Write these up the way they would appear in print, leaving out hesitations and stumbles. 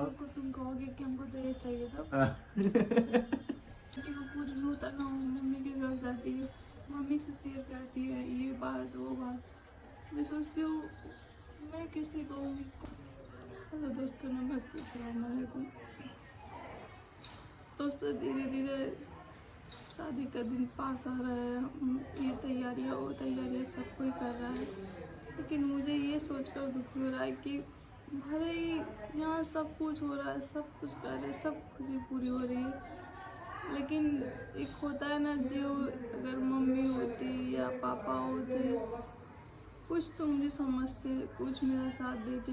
और को तुम कहोगे कि हमको दहेज चाहिए था। कि वो पूरी होता ना हो, मम्मी के घर जाती है, मम्मी से शेयर करती है ये बात वो बात। मैं सोचती हूँ मैं किसी कहूँगी। हेलो दोस्तों, नमस्ते, अस्सलाम वालेकुम। दोस्तों धीरे धीरे शादी का दिन पास आ रहा है, ये तैयारियाँ वो तैयारियाँ सब कोई कर रहा है, लेकिन मुझे ये सोचकर दुखी हो रहा है कि भले ही यहाँ सब कुछ हो रहा है, सब कुछ कर रहे, सब खुशी पूरी हो रही है, लेकिन एक होता है ना, जो अगर मम्मी होती या पापा होते, कुछ तो मुझे समझते, कुछ मेरा साथ देते,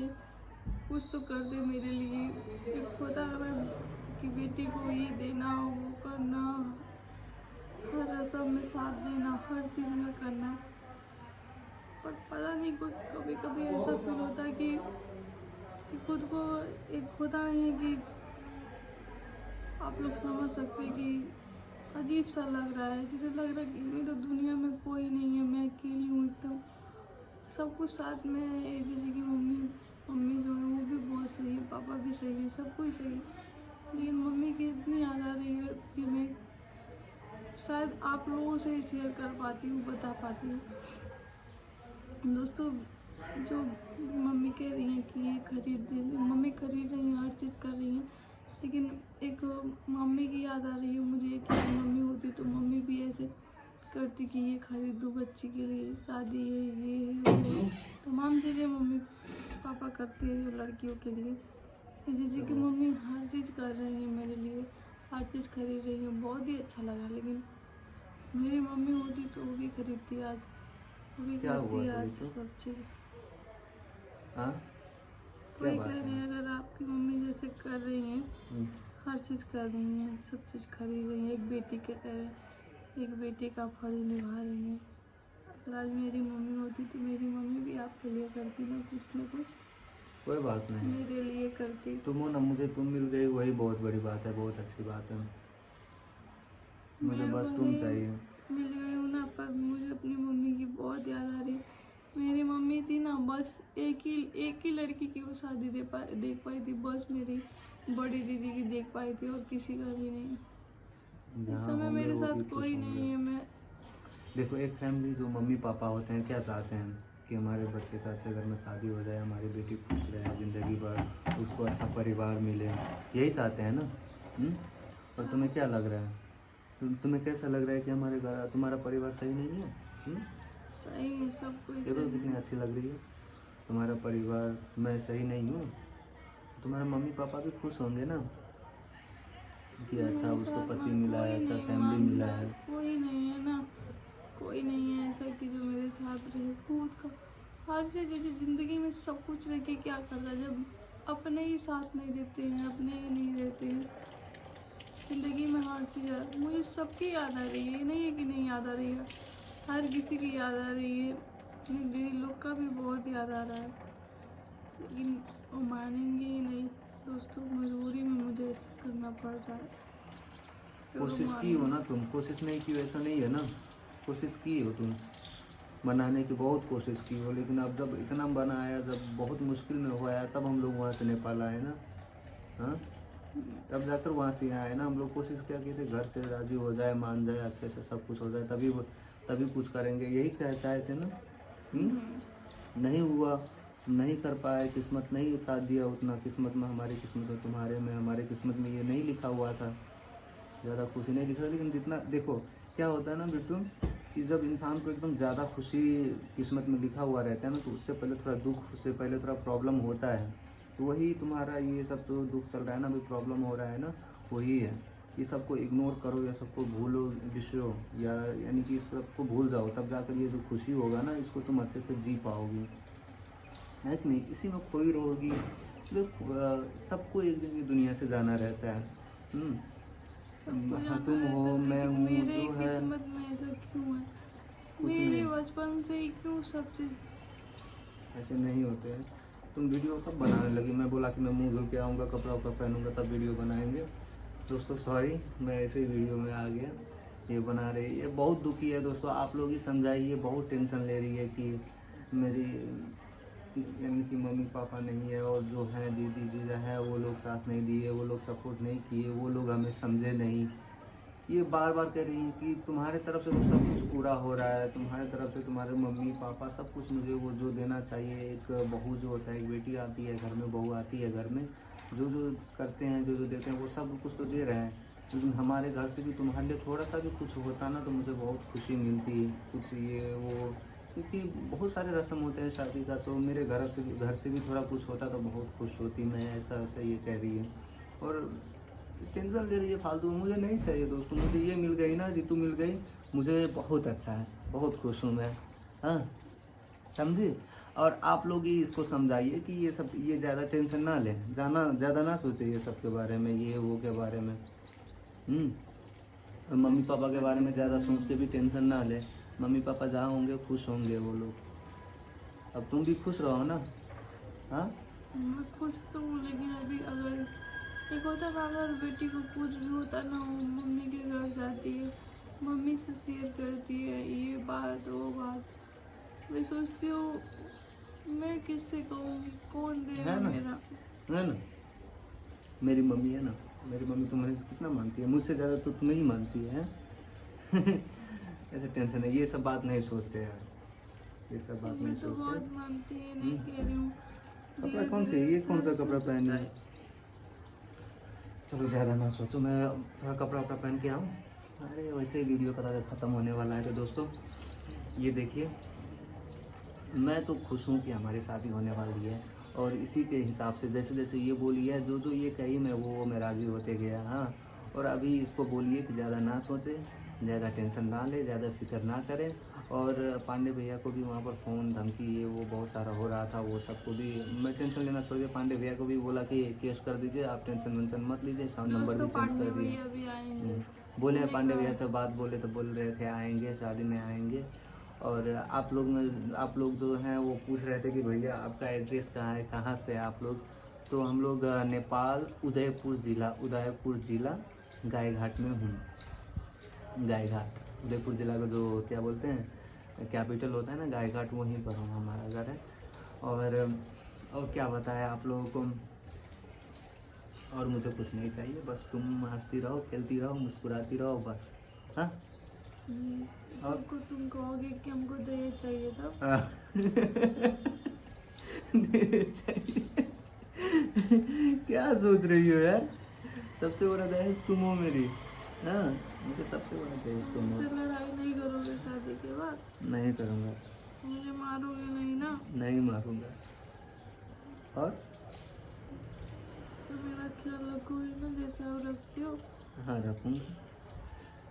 कुछ तो करते मेरे लिए। एक होता है ना कि बेटी को ये देना वो करना, हर रस्म में साथ देना, हर चीज़ में करना। पर पता नहीं, कोई कभी कभी ऐसा फील होता है कि खुद को एक होता है कि आप लोग समझ सकते हैं कि अजीब सा लग रहा है, जैसे लग रहा है कि मेरी दुनिया में कोई नहीं है, मैं अकेली हूँ एकदम। सब कुछ साथ में है, जैसे कि मम्मी मम्मी जो है वो भी बहुत सही है, पापा भी सही है, सब कुछ सही है, लेकिन मम्मी की इतनी याद आ रही है कि मैं शायद आप लोगों से शेयर कर पाती हूँ, बता पाती हूँ। दोस्तों, जो मम्मी कह रही हैं कि ये खरीद दे, मम्मी खरीद रही हैं, हर चीज़ कर रही हैं, लेकिन एक मम्मी की याद आ रही है मुझे कि मम्मी होती तो मम्मी भी ऐसे करती कि ये खरीद दूँ बच्ची के लिए, शादी है, ये है, वो है, तमाम चीज़ें मम्मी पापा करते हैं जो लड़कियों के लिए। जैसे कि मम्मी हर चीज़ कर रही हैं मेरे लिए, हर चीज़ खरीद रही हैं, बहुत ही अच्छा लगा। लेकिन मेरी मम्मी होती तो वो भी खरीदती आज, वो भी क्या हुआ करती आज सरिता? सब चीज़। हाँ, क्या वही बात कह रहे है? हैं, अगर आपकी मम्मी जैसे कर रही हैं, हर चीज़ कर रही हैं, सब चीज़ खरीद रही हैं, एक बेटी के तरह एक बेटे का फर्ज निभा रही हैं, अगर आज मेरी मम्मी होती तो मेरी मम्मी भी आपके लिए करती ना कुछ कोई बात नहीं, मेरे लिए करती। तुम हो ना, मुझे तुम मिल गई वही बहुत बड़ी बात है, बहुत अच्छी बात है। मुझे मैं बस तुम भले चाहिए। मिल गई हूँ ना, पर मुझे अपनी मम्मी की बहुत याद आ रही है। मेरी मम्मी थी ना, बस एक ही लड़की की वो शादी देख पाई थी, बस मेरी बड़ी दीदी की देख पाई थी, और किसी का भी नहीं। इस जहाँ समय होंगे मेरे वो भी साथ खुश कोई होंगे। नहीं है। मैं देखो, एक फैमिली जो मम्मी पापा होते हैं क्या चाहते हैं कि हमारे बच्चे का अच्छे घर में शादी हो जाए, हमारी बेटी खुश रहे ज़िंदगी भर, उसको अच्छा परिवार मिले, यही चाहते हैं ना। और तुम्हें क्या लग रहा है? तुम्हें कैसा लग रहा है कि हमारे घर तुम्हारा परिवार सही नहीं है? सही है, सब कोई देखो सही कितनी है। अच्छी लग रही है तुम्हारा परिवार। मैं सही नहीं हूँ, तुम्हारे मम्मी पापा भी खुश होंगे ना कि अच्छा मेरे उसको साथ पति ना मिला है, कोई अच्छा नहीं फैमिली मान मिला रहा है, है। कोई नहीं है ना, कोई नहीं है ऐसा कि जो मेरे साथ रहे, खुद का हर चीज़। जैसे ज़िंदगी में सब कुछ रह के क्या करता है जब अपने ही साथ नहीं देते हैं, अपने ही नहीं रहते हैं। ज़िंदगी में हर चीज़ मुझे सबकी याद आ रही है, ये नहीं है कि नहीं याद आ रही है, हर किसी की याद आ रही है, अपने दीदी लोग का भी बहुत याद आ रहा है, लेकिन वो मानेंगे ही नहीं। दोस्तों, मजबूरी में मुझे ऐसा करना पड़ रहा है, चलो कोशिश की मान हो लो। ना तुम, कोशिश नहीं की हो ऐसा नहीं है ना। कोशिश की हो तुम, बनाने की बहुत कोशिश की हो, लेकिन अब जब इतना बनाया, जब बहुत मुश्किल में हुआ है, तब हम लोग वहाँ से नेपाल आए ना। हाँ, तब जाकर वहाँ से यहाँ आए ना। हम लोग कोशिश क्या किए थे, घर से राजी हो जाए, मान जाए, अच्छे से सब कुछ हो जाए, तभी कुछ करेंगे, यही क्या चाहे थे ना। नहीं हुआ, नहीं कर पाए, किस्मत नहीं साथ दिया उतना। किस्मत में, हमारी किस्मत में, तुम्हारे में, हमारे किस्मत में ये नहीं लिखा हुआ था। ज़्यादा खुशी नहीं दिख रहा, लेकिन जितना देखो क्या होता है ना बिट्टू, कि जब इंसान को एकदम ज़्यादा खुशी किस्मत में लिखा हुआ रहता है ना, तो उससे पहले थोड़ा दुख, उससे पहले थोड़ा प्रॉब्लम होता है। तो वही तुम्हारा ये सब जो दुख चल रहा है ना, अभी प्रॉब्लम हो रहा है ना, वही है। ये सबको इग्नोर करो या सबको भूलो, विसरो, या यानी कि इस सबको भूल जाओ, तब जाकर ये जो खुशी होगा ना, इसको तुम अच्छे से जी पाओगी, है कि नहीं? इसी में खोई रहोगी। लोग सबको एक दिन ये दुनिया से जाना रहता है। सबको हाँ, जाना तुम रहता हो, है, मैं लेकिन हूँ, मेरे जो है किस्मत में ऐसा क्यों है? कुछ मेरे नहीं। बचपन से ही क्यों सब चीज़? ऐसे नहीं होते हैं। तुम वीडियो कब बनाने लगी? मैं बोला कि मैं मुंह धुल के आऊँगा, कपड़ा उपड़ा पहनूंगा, तब वीडियो बनाएंगे। दोस्तों सॉरी, मैं ऐसे ही वीडियो में आ गया। ये बना रही है, बहुत दुखी है दोस्तों, आप लोग ही समझाइए, बहुत टेंशन ले रही है कि मेरी यानी कि मम्मी पापा नहीं है, और जो है दीदी जीजा है वो लोग साथ नहीं दिए, वो लोग सपोर्ट नहीं किए, वो लोग हमें समझे नहीं। ये बार बार कह रही हैं कि तुम्हारे तरफ से तो सब कुछ पूरा हो रहा है, तुम्हारे तरफ से तुम्हारे मम्मी पापा सब कुछ मुझे वो जो देना चाहिए, एक बहू जो होता है, एक बेटी आती है घर में, बहू आती है घर में, जो जो करते हैं, जो जो देते हैं वो सब कुछ तो दे रहे हैं, लेकिन हमारे घर से भी तुम्हारे लिए थोड़ा सा भी कुछ होता ना तो मुझे बहुत खुशी मिलती, कुछ ये वो, क्योंकि बहुत सारे रस्म होते हैं शादी का, तो मेरे घर से भी थोड़ा कुछ होता तो बहुत खुश होती मैं, ऐसा ऐसा ये कह रही है। और टेंशन ले रही है फालतू, मुझे नहीं चाहिए दोस्तों, मुझे ये मिल गई ना, रितु मिल गई, मुझे बहुत अच्छा है, बहुत खुश हूँ मैं। हाँ, समझे। और आप लोग ही इसको समझाइए कि ये सब, ये ज़्यादा टेंशन ना लें, ज़्यादा ना सोचे ये सब के बारे में, ये वो के बारे में। और मम्मी पापा के बारे में ज़्यादा सोच के भी टेंशन ना ले, मम्मी पापा जहाँ होंगे खुश होंगे वो लोग। अब तुम भी खुश रहो ना। हाँ, मैं खुश तो हूँ, लेकिन अभी अगर एक होता ना, अगर बेटी को कुछ भी होता ना, वो मम्मी के घर जाती है, मम्मी से शेयर करती है ये बात वो बात। मैं सोचती हूँ मैं किससे कहूँगी, कौन देगा है ना, मेरा। है ना। मेरी मम्मी है ना, मेरी मम्मी तुम्हें कितना मानती है, मुझसे ज़्यादा तो तुम्हें ही मानती है। ऐसे टेंशन है, ये सब बात नहीं सोचते यार, ये सब बात नहीं मैं तो सोचते। बहुत मानती है, नहीं कह रही हूँ। कपड़ा धीरे कौन से, धीरे ये कौन सा सच कपड़ा से पहनी है? सच्चाई। चलो ज़्यादा ना सोचो, मैं थोड़ा कपड़ा वपड़ा पहन के आऊँ। अरे वैसे ही वीडियो का ख़त्म होने वाला है, तो दोस्तों ये देखिए, मैं तो खुश हूँ कि हमारी शादी होने वाली है, और इसी के हिसाब से जैसे जैसे ये बोली है, जो जो ये कही मैं राज़ी होते गया। हाँ, और अभी इसको बोलिए कि ज़्यादा ना सोचे, ज़्यादा टेंशन ना ले, ज़्यादा फिक्र ना करें। और पांडे भैया को भी वहाँ पर फ़ोन धमकी ये वो बहुत सारा हो रहा था, वो सबको भी मैं टेंशन लेना छोड़ के पांडे भैया को भी बोला कि केस कर दीजिए, आप टेंशन वेंशन मत लीजिए, साउंड नंबर दोस्तों भी चेंज पांडे कर दिए। भैया भी आएंगे। बोले हैं मैंने पांडे भैया कहा से बात बोले तो बोल रहे थे आएंगे, शादी में आएंगे। और आप लोग जो हैं वो पूछ रहे थे कि भैया आपका एड्रेस कहाँ है, कहाँ से है आप लोग। तो हम लोग नेपाल उदयपुर ज़िला गायघाट में हूँ। गायघाट उदयपुर ज़िला का जो क्या बोलते हैं कैपिटल होता है ना गायघाट, वहीं पर हूँ, हमारा घर है। और क्या बताया आप लोगों को, और मुझे कुछ नहीं चाहिए, बस तुम हंसती रहो, खेलती रहो, मुस्कुराती रहो, बस। हाँ, और हमको तुम कहोगे कि हमको दहेज चाहिए था। चाहिए। क्या सोच रही हो यार, सबसे बड़ा दहेज तुम हो मेरी। हाँ, मुझे सबसे बड़ा दहेज तुम हो। मुझसे लड़ाई नहीं करोगे शादी के बाद? नहीं करूँगा। मुझे मारोगे नहीं ना? नहीं मारूंगा। और तो मेरा ख्याल रखोगे ना, जैसे आप रखते हो? हाँ, रखूँगा।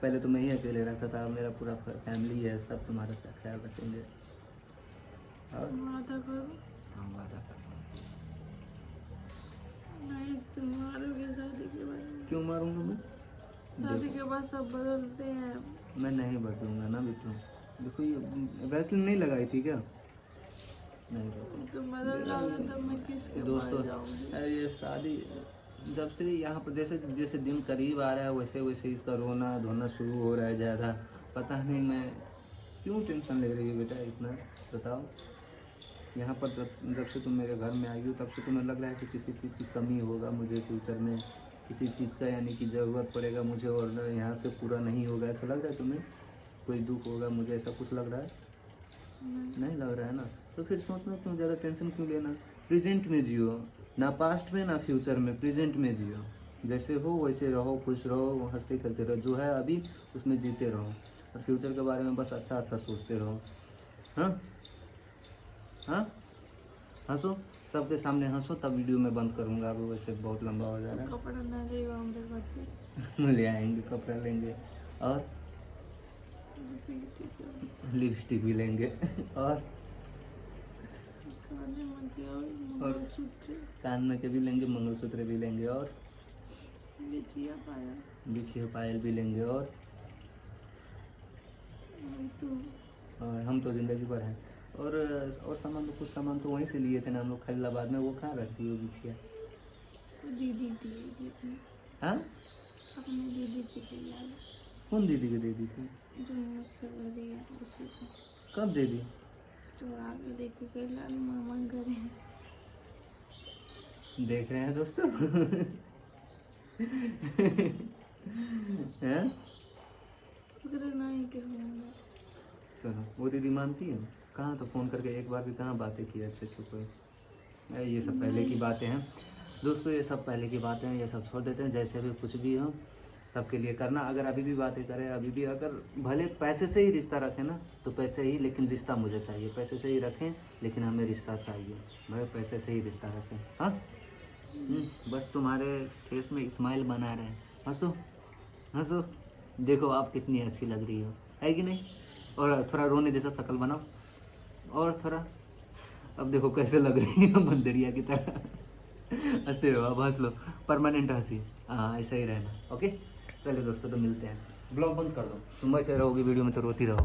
पहले तो मैं ही अकेले रहता था, अब मेरा पूरा फैमिली है, सब तुम्हारे साथ ख्याल रखेंगे। और वादा करो। हाँ, वादा कर। नहीं तुम मारोगे शादी के बाद। क्यों मारूंगा मैं? शादी देखो, के बाद सब बदलते हैं। मैं नहीं बदलूंगा ना बिट्टू। देखो ये वैसलीन नहीं लगाई थी क्या? नहीं बदलूंगा। तुम बदल जाओगे तब मैं किसके दोस्तों, पास जाऊंगी? अरे ये शादी जब से यहाँ पर जैसे जैसे दिन करीब आ रहा है, वैसे वैसे इसका रोना धोना शुरू हो रहा है ज़्यादा। पता नहीं मैं क्यों टेंशन ले रही हूँ बेटा इतना, बताओ। यहाँ पर जब से तुम मेरे घर में आई हो तब से तुम्हें लग रहा है कि किसी चीज़ की कमी होगा मुझे फ्यूचर में, किसी चीज़ का यानी कि ज़रूरत पड़ेगा मुझे और यहाँ से पूरा नहीं होगा, ऐसा लग रहा है तुम्हें? कोई दुख होगा मुझे, ऐसा कुछ लग रहा है? नहीं लग रहा है ना, तो फिर सोचना तुम ज़्यादा टेंशन क्यों लेना। प्रेजेंट में जियो, ना पास्ट में ना फ्यूचर में, प्रेजेंट में जियो। जैसे हो वैसे रहो, खुश रहो, हंसते खेलते रहो, जो है अभी उसमें जीते रहो, और फ्यूचर के बारे में बस अच्छा अच्छा सोचते रहो। हाँ हाँ, हंसो, सबके सामने हंसो, तब वीडियो में बंद करूँगा, अब वैसे बहुत लंबा हो जा रहा तो कपड़ा ना ले मेरे बच्चे। है। ले आएंगे, कपड़ा लेंगे, और ठीक है। लिपस्टिक भी लेंगे, और खाने में क्या मंगलसूत्र, कान में के भी लेंगे, मंगलसूत्र भी लेंगे, और बिछिया पाया। बिछिया पायल भी लेंगे, और हम तो ज़िंदगी भर हैं। और सामान तो कुछ सामान तो वहीं से लिए थे ना हम लोग खलीलाबाद में, वो कहाँ रखती हो बिछिया? तो दीदी दी हाँ, अपनी दीदी की दी यार, कौन दीदी को दे दी थी? जो मुझसे बड़ी है उसी को। कब दे दी? चुरा के देखो के लाल मामा करे। देख रहे हैं दोस्तों। हैं? अगर नहीं के होंगे चलो वो दीदी मानती है कहाँ, तो फ़ोन करके एक बार भी कहाँ बातें की अच्छे से कोई। ये सब पहले की बातें हैं दोस्तों, ये सब पहले की बातें हैं, ये सब छोड़ देते हैं। जैसे भी कुछ भी हो सबके लिए करना। अगर अभी भी बातें करें, अभी भी अगर भले पैसे से ही रिश्ता रखें ना तो पैसे ही, लेकिन रिश्ता मुझे चाहिए। पैसे से ही रखें लेकिन हमें रिश्ता चाहिए भाई, पैसे से ही रिश्ता रखें। हाँ बस तुम्हारे फेस में स्माइल बना रहे। हंसो हंसो, देखो आप कितनी अच्छी लग रही हो, है कि नहीं। और थोड़ा रोने जैसा शक्ल बनाओ, और थोड़ा, अब देखो कैसे लग रही है बंदरिया की तरह। हंसते रहो, अब हंस लो, परमानेंट हंसी। हाँ ऐसा ही रहना। ओके चलिए दोस्तों, तो मिलते हैं। ब्लॉग बंद कर दो, तुम ऐसे रहोगी वीडियो में तो रोती रहो।